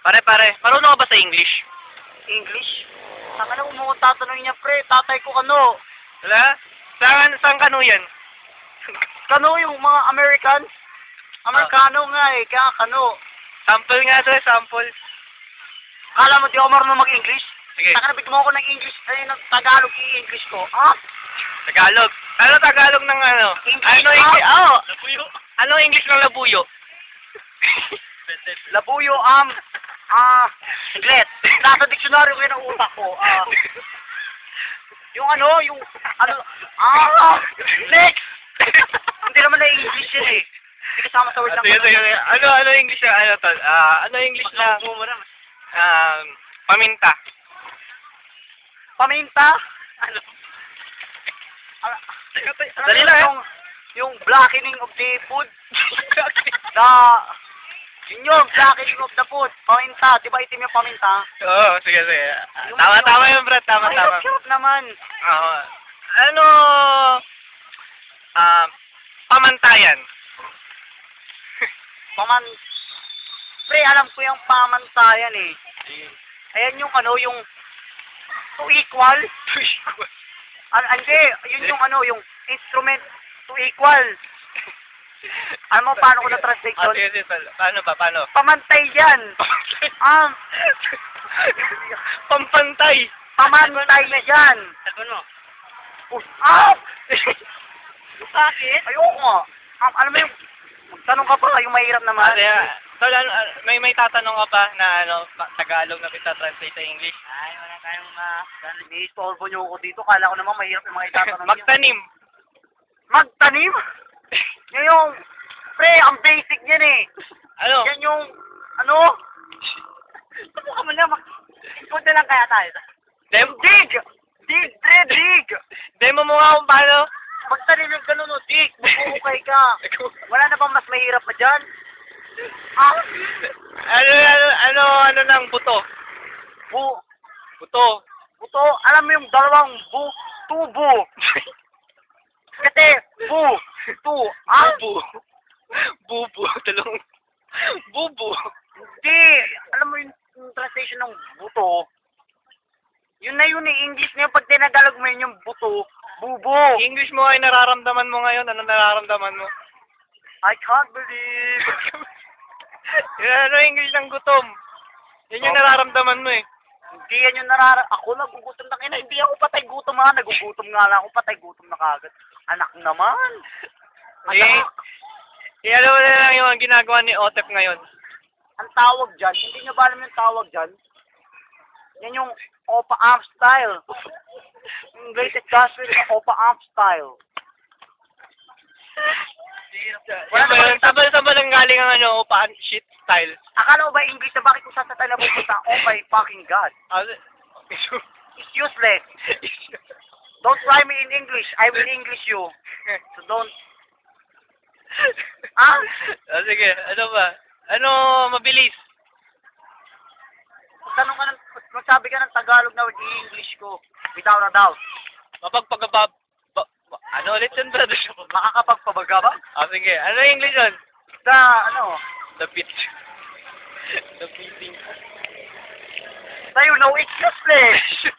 Pare, marunong ka ba sa English? English? Saan na mo tatanungin niya, pre? Tatay ko kano. Wala? Saan kano yan? Kano yung mga American? Amerikano nga eh, kaya kano. Sample nga to, sample. Kala mo di ako marunong mag-English? Sige. Saka nabigyan mo ako ng English, ng Tagalog i-English ko. Ah? Tagalog. Ano Tagalog ng ano? English, Ano English? ah! Labuyo. Ano English ng labuyo? Labuyo, Glet. Nasa diksyonaryo ko yun ang utak ko. Yung next! Hindi naman na English yun eh. Hindi kasama sa word lang. Sige. Ano English na, ano tol? Ano English na, paminta. Paminta? Ano? Dali lang yung blackening of the food. Yun yung blackening of the food. Paminta. Di ba itim yung paminta? Oo, sige. Tama yun, Brad. Tama. Sarap naman. Oo. Ano, pamantayan. Pre, alam ko yung pamantayan eh. Ayan yung yung to equal. Hindi, yun yung yung instrument to equal. Alam mo paano ko na-translate yun? Sige, paano ba? Paano? Pamantay yan. Pampantay. Pamantay yan. Ano? Bakit? Ayoko nga. Alam mo yung, magtanong ka pa, yung mahirap naman. Tol, may tatanong ka pa na Tagalog na kita-translate sa English? Ay, wala tayong ni-solve nyo ako dito. Kala ko naman mahirap yung mga itatanong nyo. Magtanim. Magtanim? Yan yung, pre, ang basic yan eh. Ano? Yan yung, Subukan mo na, ikot na lang kaya tayo. Dig! Dig! Demo mo nga kung paano. Magtanim yung ganun, dig. Bukukay ka. Wala na bang mas mahirap pa dyan? Ano ng buto? Buto. Alam mo yung dalawang tubo. Kasi, Bubo. Talong. Bubo. Hindi. Alam mo yung translation ng buto. Yun na yun eh. English na yun. Pag tinagalog mo yun yung buto, bubo. English mo ay nararamdaman mo ngayon. Ano nararamdaman mo? I can't believe. Ano English ng gutom? Yan yung nararamdaman mo eh. Hindi yan yung ako nagugutom na kina. Hindi ako patay gutom ha. Nagugutom nga lang ako. Patay gutom na kagad. Anak naman. Alam mo na lang yung ginagawa ni Otep ngayon. Ang tawag dyan. Hindi nyo ba alam yung tawag dyan? Yan yung Opa Amp style. Yung greatest gospel na Opa Amp style. Saan ba lang galing ang Opa shit style? Akala ko ba English na bakit kung saan tayo napupunta? Oh my fucking God. It's useless. Don't try me in English. I will English you. So don't. Sige, ano ba? Ano mabilis? Magsabi ka ng Tagalog na i-English ko. Without a doubt. Ano ulit yun, brother? Makakapagpabaga ba? Sige. Ano English yun? The beating. So you know it's useless.